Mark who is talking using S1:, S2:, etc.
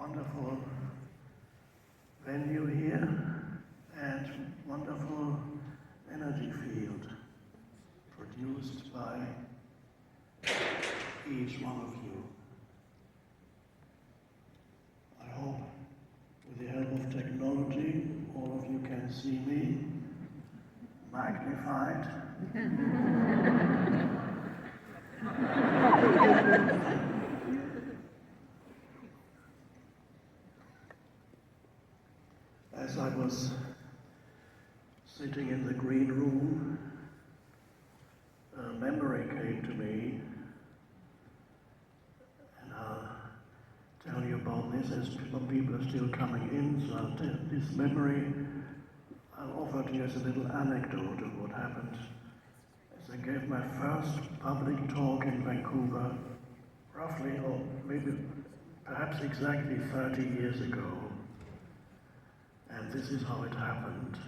S1: wonderful venue here and wonderful energy field produced by each one of you. I hope with the help of technology all of you can see me magnified. As I was sitting in the green room, a memory came to me, and I'll tell you about this as people are still coming in, so I'll tell this memory. I'll offer to you as a little anecdote of what happened as I gave my first public talk in Vancouver, roughly, or maybe perhaps exactly 30 years ago. And this is how it happened.